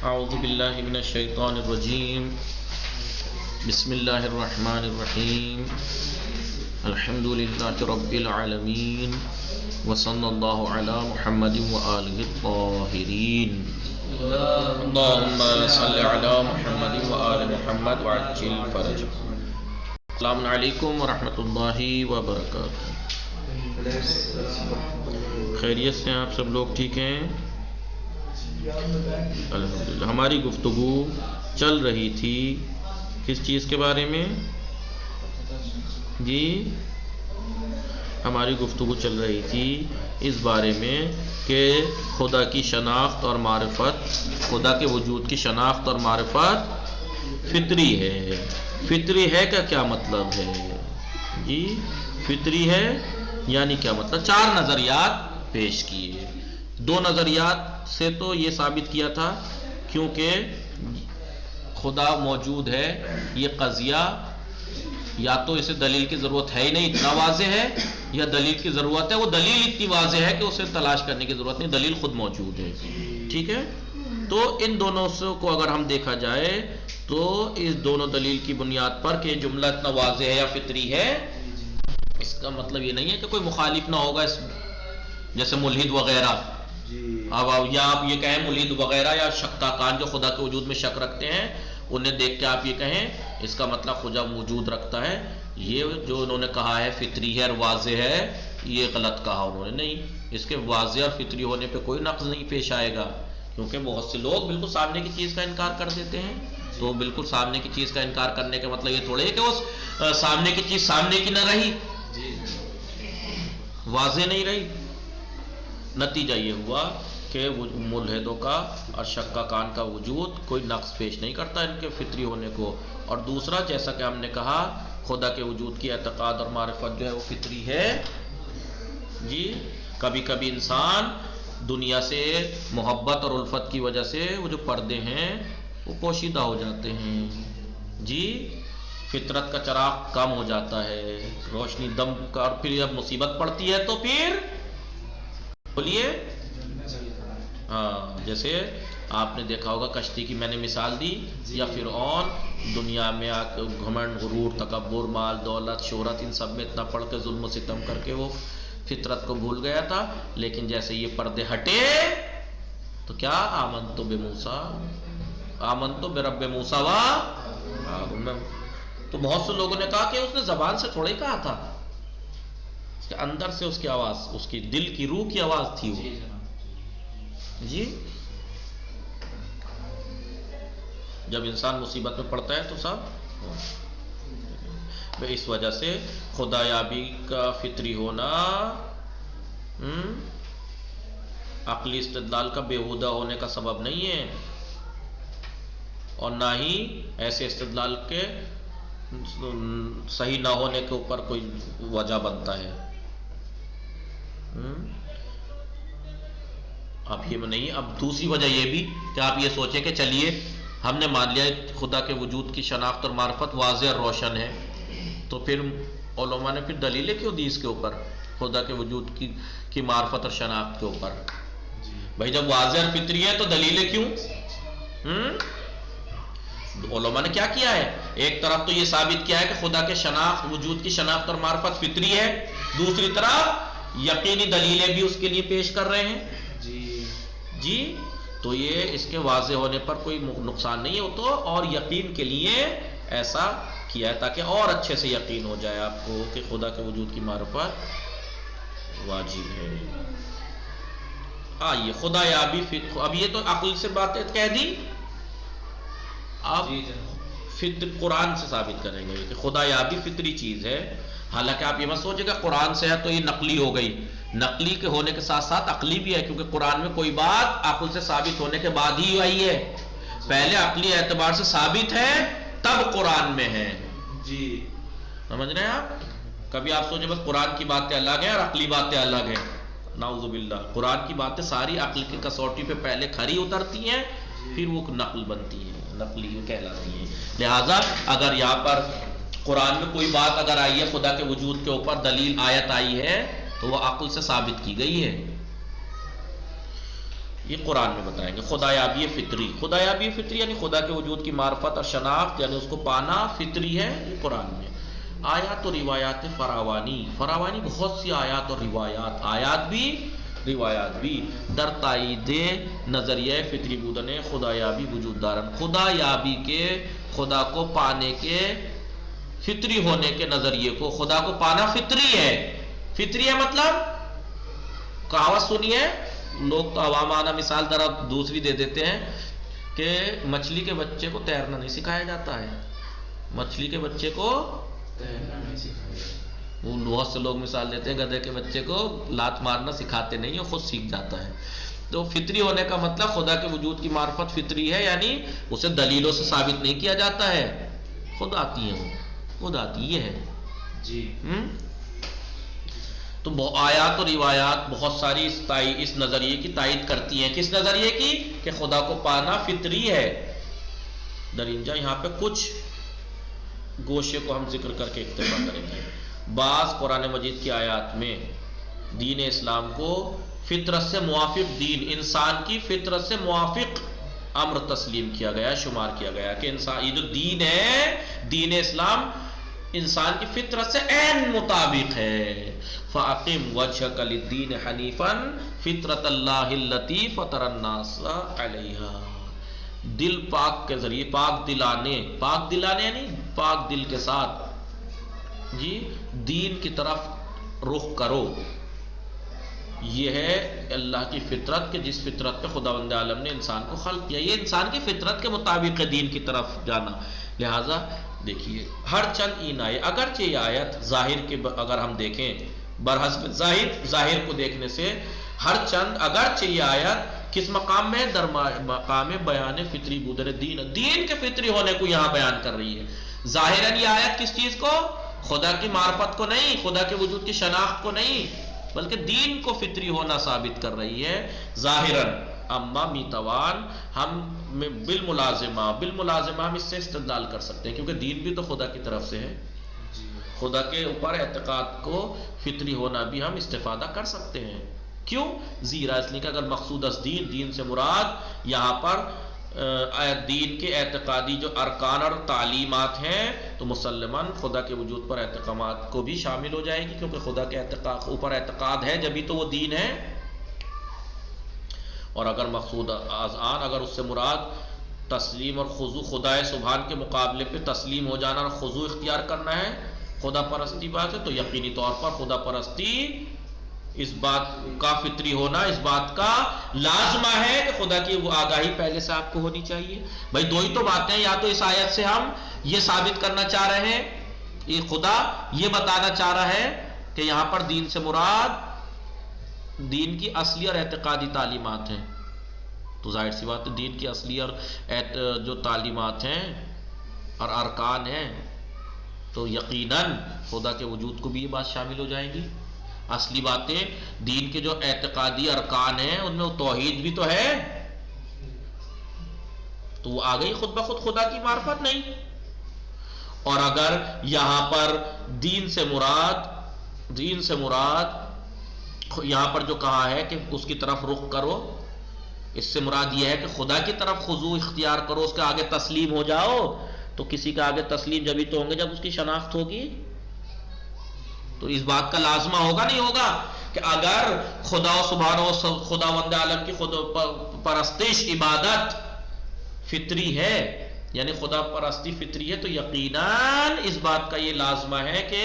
اعوذ باللہ من الشیطان الرجیم بسم اللہ الرحمن الرحیم الحمد للہ رب العالمین وصلی اللہ علی محمد وآلہ الطاہرین اللہم صل علی محمد وآل محمد وعجل فرجہ۔ السلام علیکم ورحمۃ اللہ وبرکاتہ۔ خیریت سے آپ سب لوگ ٹھیک ہیں؟ الحمدللہ۔ ہماری گفتگو چل رہی تھی کس چیز کے بارے میں؟ جی ہماری گفتگو چل رہی تھی اس بارے میں کہ خدا کی شناخت اور معرفت، خدا کے وجود کی شناخت اور معرفت فطری ہے۔ فطری ہے کا کیا مطلب ہے؟ جی فطری ہے یعنی کیا مطلب؟ چار نظریات پیش کیے۔ دو نظریات سے تو یہ ثابت کیا تھا کیونکہ خدا موجود ہے، یہ قضیہ یا تو اسے دلیل کی ضرورت ہے ہی نہیں، اتنا واضح ہے، یا دلیل کی ضرورت ہے، وہ دلیل اتنی واضح ہے کہ اسے تلاش کرنے کی ضرورت نہیں، دلیل خود موجود ہے۔ ٹھیک ہے، تو ان دونوں کو اگر ہم دیکھا جائے تو اس دونوں دلیل کی بنیاد پر کہ جملہ اتنا واضح ہے یا فطری ہے، اس کا مطلب یہ نہیں ہے کہ کوئی مخالف نہ ہوگا، اس جیسے ملحد وغیرہ۔ اب یا آپ یہ کہیں ملحد وغیرہ یا شکاکان جو خدا کے وجود میں شک رکھتے ہیں، انہیں دیکھ کے آپ یہ کہیں اس کا مطلب خدا وجود رکھتا ہے، یہ جو انہوں نے کہا ہے فطری ہے اور واضح ہے، یہ غلط کہا انہوں نے۔ نہیں، اس کے واضح اور فطری ہونے پہ کوئی نقص نہیں پیش آئے گا، کیونکہ بہت سے لوگ بالکل سامنے کی چیز کا انکار کر دیتے ہیں۔ تو بالکل سامنے کی چیز کا انکار کرنے کا مطلب یہ تھوڑے ہے کہ وہ سامنے کی چیز سامنے کی نہ رہی، واضح نہیں رہی۔ نتیجہ یہ ہوا کہ ملحدوں کا اور شکاکان کا وجود کوئی نقص پیش نہیں کرتا ان کے فطری ہونے کو۔ اور دوسرا، جیسا کہ ہم نے کہا، خدا کے وجود کی اعتقاد اور معرفت جو ہے وہ فطری ہے۔ جی کبھی کبھی انسان دنیا سے محبت اور الفت کی وجہ سے وہ جو پردے ہیں وہ پوشیدہ ہو جاتے ہیں۔ جی فطرت کا چراغ کم ہو جاتا ہے، روشنی دم کا، اور پھر جب مصیبت پڑتی ہے تو پھر بولیے، ہاں جیسے آپ نے دیکھا ہوگا کشتی کی میں نے مثال دی، یا فرعون دنیا میں آ کے گھمنڈ، غرور، تکبر، مال، دولت، شہرت، ان سب میں اتنا پڑھ کے ظلم و ستم کر کے وہ فطرت کو بھول گیا تھا، لیکن جیسے یہ پردے ہٹے تو کیا آمنت بموسیٰ، آمنت برب موسیٰ و ہارون۔ تو بہت سے لوگوں نے کہا کہ اس نے زبان سے تھوڑا ہی کہا تھا، اس کے اندر سے اس کی آواز، اس کی دل کی روح کی آواز تھی وہ۔ جی جب انسان مصیبت میں پڑتا ہے تو سب اس وجہ سے خدا یابی کا فطری ہونا عقلی استدلال کا بیہودہ ہونے کا سبب نہیں ہے، اور نہ ہی ایسے استدلال کے صحیح نہ ہونے کے اوپر کوئی وجہ بنتا ہے۔ اب یہ نہیں، اب دوسری وجہ یہ بھی کہ آپ یہ سوچیں کہ چلیے ہم نے مان لیا خدا کے وجود کی شناخت اور معرفت واضح اور روشن ہے، تو پھر علماء نے پھر دلیلیں کیوں دی اس کے اوپر، خدا کے وجود کی معرفت اور شناخت کے اوپر؟ بھائی جب واضح اور فطری ہے تو دلیلیں کیوں؟ علماء نے کیا کیا ہے؟ ایک طرف تو یہ ثابت کیا ہے کہ خدا کے شناخت، وجود کی شناخت اور معرفت فطری ہے، دوسری طرف یقینی دلیلیں بھی اس کے لیے پیش کر رہے ہیں۔ جی تو یہ اس کے واضح ہونے پر کوئی نقصان نہیں ہے تو، اور یقین کے لیے ایسا کیا ہے تاکہ اور اچھے سے یقین ہو جائے آپ کو کہ خدا کے وجود کی معرفت واجب ہے۔ آئیے خدا یابی، اب یہ تو عقل سے باتیں کہہ دی، آپ قرآن سے ثابت کریں گے کہ خدا یابی فطری چیز ہے۔ حالانکہ آپ یہ مت سوچے گا قرآن سے ہے تو یہ نقلی ہو گئی، نقلی کے ہونے کے ساتھ ساتھ عقلی بھی ہے، کیونکہ قرآن میں کوئی بات عقل سے ثابت ہونے کے بعد ہی آئی ہے، پہلے عقلی اعتبار سے ثابت ہے تب قرآن میں ہے۔ جی سمجھ رہے ہیں آپ؟ کبھی آپ سوچیں بس قرآن کی باتیں الگ ہیں اور عقلی باتیں الگ ہیں، نعوذ باللہ۔ قرآن کی باتیں ساری عقل کی کسوٹی پہ پہلے کھری اترتی ہیں، پھر وہ نقل بنتی ہیں، نقلی کہلاتی ہیں۔ لہٰذا اگر یہاں پر قرآن میں کوئی بات اگر آئی ہے خدا کے وجود کے اوپر، دلیل آیت آئی ہے، تو وہ عقل سے ثابت کی گئی ہے۔ یہ قرآن میں بتائیں گے. خدایابی فطری، خدایابی فطری یعنی خدا کے وجود کی معرفت اور شناخت، یعنی اس کو پانا فطری ہے، یہ قرآن میں. آیات و روایات فراوانی، فراوانی بہت سی آیات اور روایات، آیات بھی روایات بھی در تائید نظریہ فطری بودن خدایابی وجود دارن، خدایابی کے، خدا کو پانے کے، فطری ہونے کے نظریے کو، خدا کو پانا فطری ہے. فطری ہے مطلب کہاوت سنی ہے لوگ تو عوامانہ مثال ذرا دوسری دے دیتے ہیں کہ مچھلی کے بچے کو تیرنا نہیں سکھایا جاتا ہے، مچھلی کے بچے کو تیرنا نہیں سکھایا. وہ بہت سے لوگ مثال دیتے ہیں گدھے کے بچے کو لات مارنا سکھاتے نہیں ہیں، خود سیکھ جاتا ہے. تو فطری ہونے کا مطلب خدا کے وجود کی معرفت فطری ہے، یعنی اسے دلیلوں سے ثابت نہیں کیا جاتا ہے، خود آتی ہے، وہ خود آتی ہے جی. تو آیات اور روایات بہت ساری اس نظریے کی تائید کرتی ہیں. کس نظریے کی؟ کہ خدا کو پانا فطری ہے. درنجہ یہاں پہ کچھ گوشے کو ہم ذکر کر کے اکتفا کریں گے. بعض قرآن مجید کی آیات میں دین اسلام کو فطرت سے موافق دین، انسان کی فطرت سے موافق امر تسلیم کیا گیا، شمار کیا گیا کہ انسان، یہ جو دین ہے، دین اسلام انسان کی فطرت سے عین مطابق ہے. فَأَقِمْ وَجْهَكَ لِلدِّينِ حَنِيفًا فِطْرَةَ اللَّهِ الَّتِي فَطَرَ النَّاسَ عَلَيْهَا. دل پاک کے ذریعے، پاک دلانے، پاک دلانے یعنی پاک دل کے ساتھ جی دین کی طرف رخ کرو. یہ ہے اللہ کی فطرت کہ جس فطرت پہ خداوند عالم نے انسان کو خلق کیا، یہ انسان کی فطرت کے مطابق ہے دین کی طرف جانا. لہذا دیکھیے ہر چند این آئے، اگرچہ یہ آیت ظاہر کے اگر ہم دیکھیں برحسب ظاہر کو دیکھنے سے ہر چند، اگرچہ یہ آیت کس مقام میں؟ در مقام بیان فطری بودن دین، دین کے فطری ہونے کو یہاں بیان کر رہی ہے. ظاہراً یہ آیت کس چیز کو؟ خدا کی معرفت کو نہیں، خدا کے وجود کی شناخت کو نہیں، بلکہ دین کو فطری ہونا ثابت کر رہی ہے ظاہراً. اما میتوان ہم بالملازمہ ہم اس سے استدلال کر سکتے ہیں، کیونکہ دین بھی تو خدا کی طرف سے ہے، خدا کے اوپر اعتقاد کو فطری ہونا بھی ہم استفادہ کر سکتے ہیں. کیوں؟ زیرا اس لیے کہ اگر مقصود از دین سے مراد یہاں پر دین کے اعتقادی جو ارکان اور تعلیمات ہیں تو مسلمان خدا کے وجود پر اعتقامات کو بھی شامل ہو جائے گی، کیونکہ خدا کے اوپر اعتقاد ہے جبھی تو وہ دین ہے. اور اگر مقصود آن، اگر اس سے مراد تسلیم اور خضوع، خدا سبحان کے مقابلے پہ تسلیم ہو جانا اور خضوع اختیار کرنا ہے، خدا پرستی بات ہے، تو یقینی طور پر خدا پرستی اس بات کا فطری ہونا اس بات کا لازمہ ہے کہ خدا کی وہ آگاہی پہلے سے آپ کو ہونی چاہیے. بھائی دو ہی تو باتیں، یا تو اس آیت سے ہم یہ ثابت کرنا چاہ رہے ہیں، یہ خدا یہ بتانا چاہ رہا ہے کہ یہاں پر دین سے مراد دین کی اصلی اور اعتقادی تعلیمات ہیں، تو ظاہر سی بات ہے دین کی اصلی اور جو تعلیمات ہیں اور ارکان ہیں تو یقیناً خدا کے وجود کو بھی یہ بات شامل ہو جائے گی. اصلی باتیں دین کے جو اعتقادی ارکان ہیں ان میں توحید بھی تو ہے، تو وہ آ گئی خود بخود خدا کی معرفت نہیں. اور اگر یہاں پر دین سے مراد یہاں پر جو کہا ہے کہ اس کی طرف رخ کرو، اس سے مراد یہ ہے کہ خدا کی طرف خضوع اختیار کرو، اس کے آگے تسلیم ہو جاؤ. تو کسی کے آگے تسلیم جبھی تو ہوں گے جب اس کی شناخت ہوگی. تو اس بات کا لازمہ ہوگا نہیں ہوگا کہ اگر خدا خداوند عالم کی خود پرستش عبادت فطری ہے، یعنی خدا پرستی فطری ہے، تو یقیناً اس بات کا یہ لازمہ ہے کہ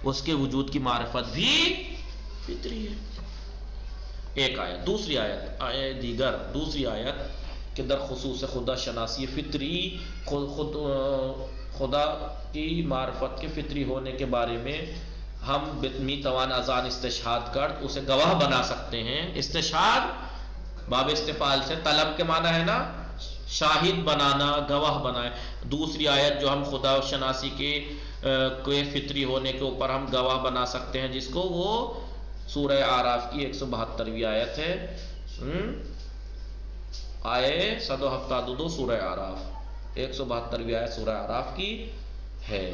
اس کے وجود کی معرفت بھی فطری ہے. ایک آیت. دوسری آیت دوسری آیت کہ در خصوص خدا شناسی فطری، خدا کی معرفت کے فطری ہونے کے بارے میں ہم میتوان ازان استشہاد کر اسے گواہ بنا سکتے ہیں. استشہاد باب استفعال سے طلب کے معنی ہے نا، شاہد بنانا، گواہ بنائے. دوسری آیت جو ہم خدا شناسی کے فطری ہونے کے اوپر ہم گواہ بنا سکتے ہیں جس کو، وہ سورہ اعراف کی 172ویں آیت ہے. آئے 172 سورہ اعراف 172ویں آیت سورہ اعراف کی ہے.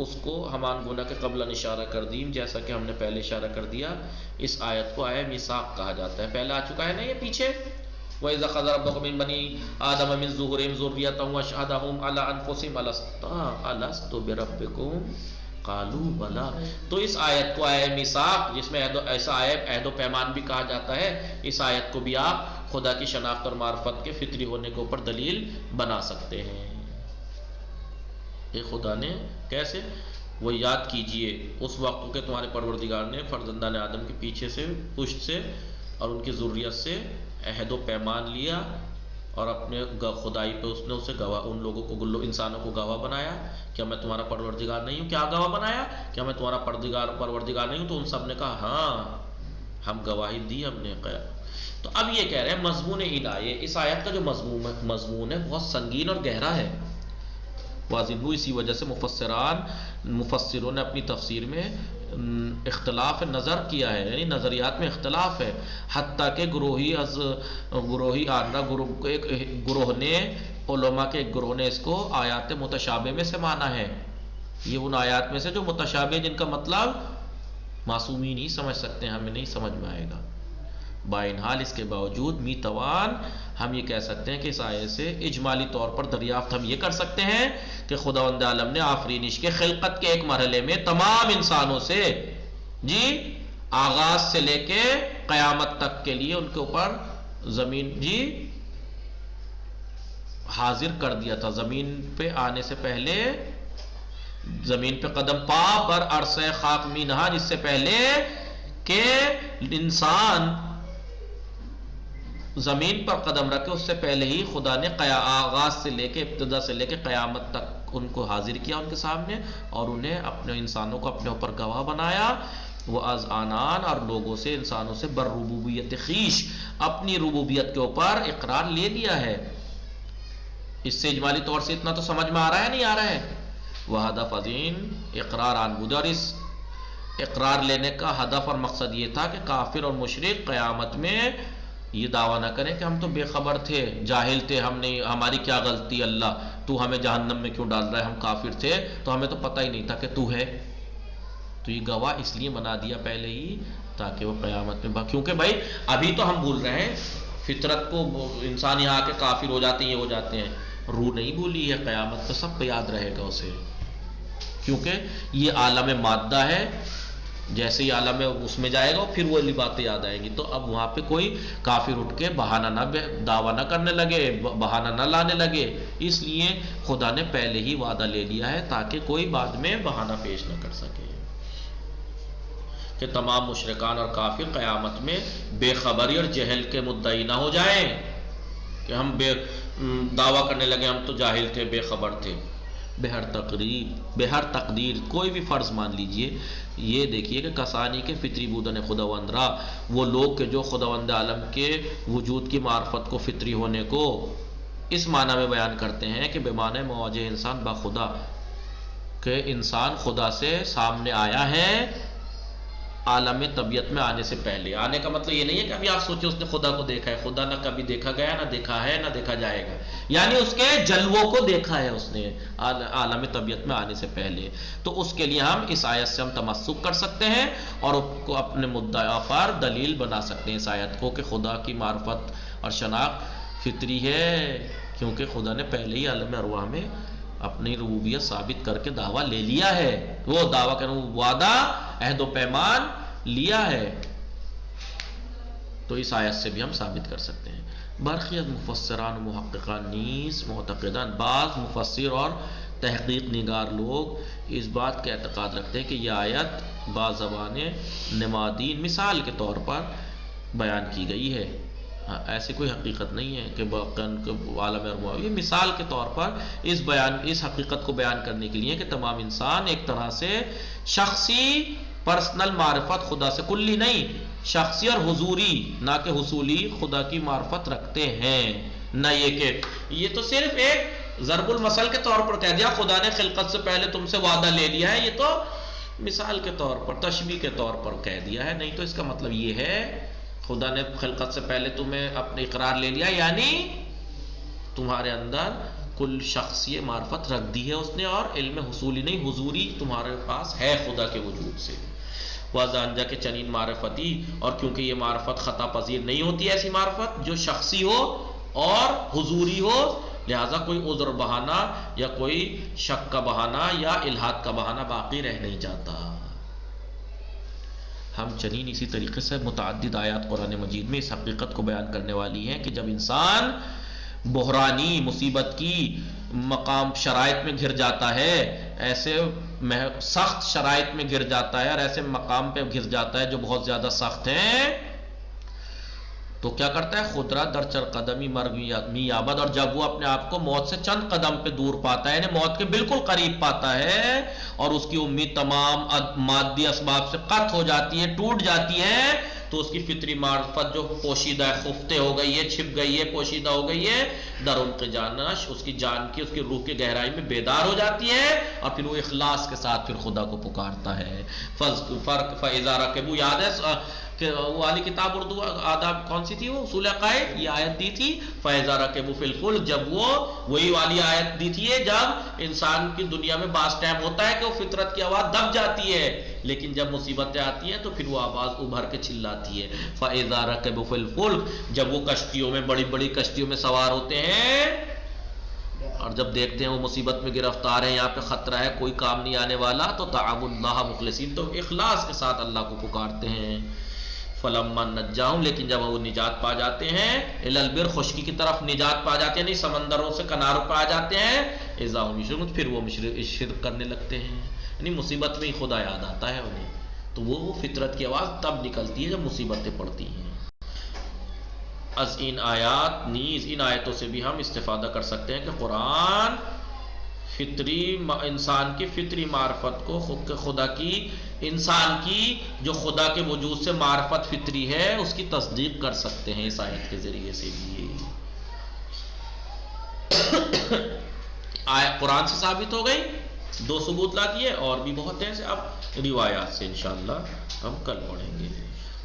اس کو ہمان گناہ کے قبل اشارہ کر دیم، جیسا کہ ہم نے پہلے اشارہ کر دیا. اس آیت کو آیہ میثاق کہا جاتا ہے. پہلے آ چکا ہے نا یہ پیچھے، وَإِذَا أَخَذَ رَبُّكَ مِن بَنِي آدَمَ مِن ظُهُورِهِمْ ذُرِّيَّتَهُمْ وَأَشْهَدَهُمْ عَلَىٰ أَنفُسِهِمْ أَلَسْتُ بِرَبِّكُمْ قَالُوا بَلَىٰ. تو اس آیت کو آیہ میثاق، جس میں ایسا عہد و پیمان بھی کہا جاتا ہے، اس آیت کو بھی آپ خدا کی شناخت اور معرفت کے فطری ہونے کے اوپر دلیل بنا سکتے ہیں. یہ خدا نے کیسے، وہ یاد کیجئے اس وقت کہ تمہارے پروردگار نے فرزندان آدم کے پیچھے سے، پشت سے اور ان کی ذریت سے عہد و پیمان لیا، اور اپنے خدائی پہ اس نے اسے گواہ، ان لوگوں کو، انسانوں کو گواہ بنایا. کیا میں تمہارا پروردگار نہیں ہوں؟ کیا گواہ بنایا؟ کیا میں تمہارا پروردگار نہیں ہوں؟ تو ان سب نے کہا ہاں، ہم گواہی دی ہم نے. تو اب یہ کہہ رہے ہیں مضمون الہی، اس آیت کا جو مضمون ہے بہت سنگین اور گہرا ہے. واضح اسی وجہ سے مفسروں نے اپنی تفسیر میں اختلاف نظر کیا ہے، یعنی نظریات میں اختلاف ہے. حتیٰ کہ گروہ نے، علماء کے ایک گروہ نے اس کو آیات متشابہ میں سے مانا ہے. یہ ان آیات میں سے جو متشابہ، جن کا مطلب معصومی نہیں سمجھ سکتے، ہمیں نہیں سمجھ میں آئے گا. باہر اس کے باوجود میتوان ہم یہ کہہ سکتے ہیں کہ اس آیت سے اجمالی طور پر دریافت ہم یہ کر سکتے ہیں کہ خداوند عالم نے آفرینش کے خلقت کے ایک مرحلے میں تمام انسانوں سے، جی، آغاز سے لے کے قیامت تک کے لیے ان کے اوپر زمین، جی، حاضر کر دیا تھا. زمین پہ آنے سے پہلے، زمین پہ قدم پا بر عرصہ خاک می نہا، جس سے پہلے کہ انسان زمین پر قدم رکھے، اس سے پہلے ہی خدا نے آغاز سے لے کے، ابتدا سے لے کے قیامت تک ان کو حاضر کیا ان کے سامنے، اور انہیں اپنے انسانوں کو اپنے اوپر گواہ بنایا. وہ از آنان، اور لوگوں سے، انسانوں سے بر ربوبیت خیش، اپنی ربوبیت کے اوپر اقرار لے لیا ہے. اس سے اجمالی طور سے اتنا تو سمجھ میں آ رہا ہے نہیں آ رہا ہے؟ وہ ہدف عظیم اقرار آن بود، اور اس اقرار لینے کا ہدف اور مقصد یہ تھا کہ کافر اور مشرک قیامت میں یہ دعویٰ نہ کریں کہ ہم تو بے خبر تھے، جاہل تھے، ہم نے، ہماری کیا غلطی، اللہ تو ہمیں جہنم میں کیوں ڈال رہا ہے، ہم کافر تھے تو ہمیں تو پتہ ہی نہیں تھا کہ تو ہے. تو یہ گواہ اس لیے بنا دیا پہلے ہی تاکہ وہ قیامت میں، کیونکہ بھائی ابھی تو ہم بھول رہے ہیں فطرت کو، انسان یہاں کے کافر ہو جاتے ہیں، یہ ہو جاتے ہیں، روح نہیں بھولی ہے، قیامت تو سب پہ یاد رہے گا اسے، کیونکہ یہ عالم مادہ ہے. جیسے ہی عالم اس میں جائے گا پھر وہ باتیں یاد آئیں گی. تو اب وہاں پہ کوئی کافر اٹھ کے بہانہ نہ، دعویٰ نہ کرنے لگے، بہانہ نہ لانے لگے. اس لیے خدا نے پہلے ہی وعدہ لے لیا ہے تاکہ کوئی بعد میں بہانہ پیش نہ کر سکے کہ تمام مشرکان اور کافر قیامت میں بے خبری اور جہل کے مدعی نہ ہو جائیں کہ ہم دعویٰ کرنے لگے ہم تو جاہل تھے، بے خبر تھے. بہر تقدیر کوئی بھی فرض مان لیجئے، یہ دیکھیے کہ کسانی کے فطری بودن خداوند را، وہ لوگ کہ جو خداوند عالم کے وجود کی معرفت کو، فطری ہونے کو اس معنی میں بیان کرتے ہیں کہ بے معنی مواجہ انسان با خدا، کہ انسان خدا سے سامنے آیا ہے عالم طبیعت میں آنے سے پہلے. آنے کا مطلب یہ نہیں ہے کہ ابھی آپ سوچیں اس نے خدا کو دیکھا ہے، خدا نہ کبھی دیکھا گیا، نہ دیکھا ہے، نہ دیکھا جائے گا، یعنی اس کے جلووں کو دیکھا ہے اس نے عالم طبیعت میں آنے سے پہلے. تو اس کے لیے ہم اس آیت سے ہم تمسک کر سکتے ہیں اور کو اپنے مدعا پر دلیل بنا سکتے ہیں اس آیت کو کہ خدا کی معرفت اور شناخت فطری ہے، کیونکہ خدا نے پہلے ہی عالم ارواح میں اپنی ربوبیت ثابت کر کے دعویٰ لے لیا ہے. وہ دعویٰ کرنے، وعدہ، عہد و پیمان لیا ہے. تو اس آیت سے بھی ہم ثابت کر سکتے ہیں. برخی از مفسران و محققان نیز معتقدان، بعض مفسر اور تحقیق نگار لوگ اس بات کا اعتقاد رکھتے ہیں کہ یہ آیت بعض زبانیں نمادین مثال کے طور پر بیان کی گئی ہے. ایسی کوئی حقیقت نہیں ہے کہ عالم ارواح، یہ مثال کے طور پر اس حقیقت کو بیان کرنے کے لیے کہ تمام انسان ایک طرح سے شخصی پرسنل معرفت خدا سے، کلی نہیں، شخصی اور حضوری نہ کہ حصولی خدا کی معرفت رکھتے ہیں. نہ یہ کہ یہ تو صرف ایک ضرب المثل کے طور پر کہہ دیا خدا نے خلقت سے پہلے تم سے وعدہ لے لیا ہے، یہ تو مثال کے طور پر، تشبیہ کے طور پر کہہ دیا ہے. نہیں تو اس کا مطلب یہ ہے خدا نے خلقت سے پہلے تمہیں اپنے اقرار لے لیا، یعنی تمہارے اندر کل شخص یہ معرفت رکھ دی ہے اس نے، اور علم حصولی نہیں، حضوری تمہارے پاس ہے خدا کے وجود سے. وَذَانْجَا کے چنین معرفتی، اور کیونکہ یہ معرفت خطا پذیر نہیں ہوتی ایسی معرفت جو شخصی ہو اور حضوری ہو، لہذا کوئی عذر بہانہ یا کوئی شک کا بہانہ یا الحاد کا بہانہ باقی رہ نہیں جاتا. ہم چنین اسی طریقے سے متعدد آیات قرآن مجید میں اس حقیقت کو بیان کرنے والی ہیں کہ جب انسان بحرانی مصیبت کی مقام شرائط میں گر جاتا ہے، ایسے سخت شرائط میں گر جاتا ہے اور ایسے مقام پہ گر جاتا ہے جو بہت زیادہ سخت ہیں، تو کیا کرتا ہے؟ خدرہ درچر قدمی مرگ می یابد. اور جب وہ اپنے آپ کو موت سے چند قدم پہ دور پاتا ہے، یعنی موت کے بالکل قریب پاتا ہے، اور اس کی امید تمام مادی اسباب سے قطع ہو جاتی ہے، ٹوٹ جاتی ہے، تو اس کی فطری معرفت جو پوشیدہ ہے، خفتے ہو گئی ہے، چھپ گئی ہے، پوشیدہ ہو گئی ہے، در ان کے جانش اس کی جان کی، اس کی روح کی گہرائی میں بیدار ہو جاتی ہے، اور پھر وہ اخلاص کے ساتھ پھر خدا کو پکارتا ہے. فَإِذَا رَكِبُوا، یاد ہے کہ وہ والی کتاب اردو آداب کون سی تھی؟ وہ اصول عقائد، یہ آیت دی تھی فَإِذَا رَكِبُوا فِي الْفُلْكِ. جب وہ وہی والی آیت دی تھی جب انسان کی دنیا میں بعض ٹائم ہوتا ہے کہ وہ فطرت کی آواز دب جاتی ہے، لیکن جب مصیبتیں آتی ہیں تو پھر وہ آواز ابھر کے چلاتی ہے. فَإِذَا رَكِبُوا فِي الْفُلْكِ، جب وہ کشتیوں میں، بڑی بڑی کشتیوں میں سوار ہوتے ہیں اور جب دیکھتے ہیں وہ مصیبت میں گرفتار ہیں، یہاں پہ خطرہ ہے، کوئی کام نہیں آنے والا، تو دعوا اللہ مخلصین، تو اخلاص کے ساتھ اللہ کو پکارتے ہیں. فَلَمَّا نَجَّاهُمْ، لیکن جب وہ نجات پا جاتے ہیں، إِلَى الْبِرِّ، خشکی کی طرف نجات پا جاتے ہیں، نہیں سمندروں سے کناروں پہ آ جاتے ہیں، إِذَا هُمْ يُشْرِكُونَ، پھر وہ شرک کرنے لگتے ہیں، یعنی مصیبت میں ہی خدا یاد آتا ہے انہیں، تو وہ فطرت کی آواز تب نکلتی ہے جب مصیبتیں پڑتی ہیں. از ان آیات نیز، ان آیتوں سے بھی ہم استفادہ کر سکتے ہیں کہ قرآن فطری انسان کی فطری معرفت کو خدا کی، انسان کی جو خدا کے وجود سے معرفت فطری ہے اس کی تصدیق کر سکتے ہیں اس آیت کے ذریعے سے بھی. آیت قرآن سے ثابت ہو گئی، 2 ثبوت لا دیے، اور بھی بہت ہیں، اب روایات سے انشاءاللہ ہم کل پڑھیں گے.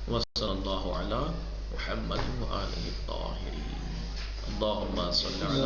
وصلی اللہ علی محمد وآلہ الطاہرین. اللہم صلی علی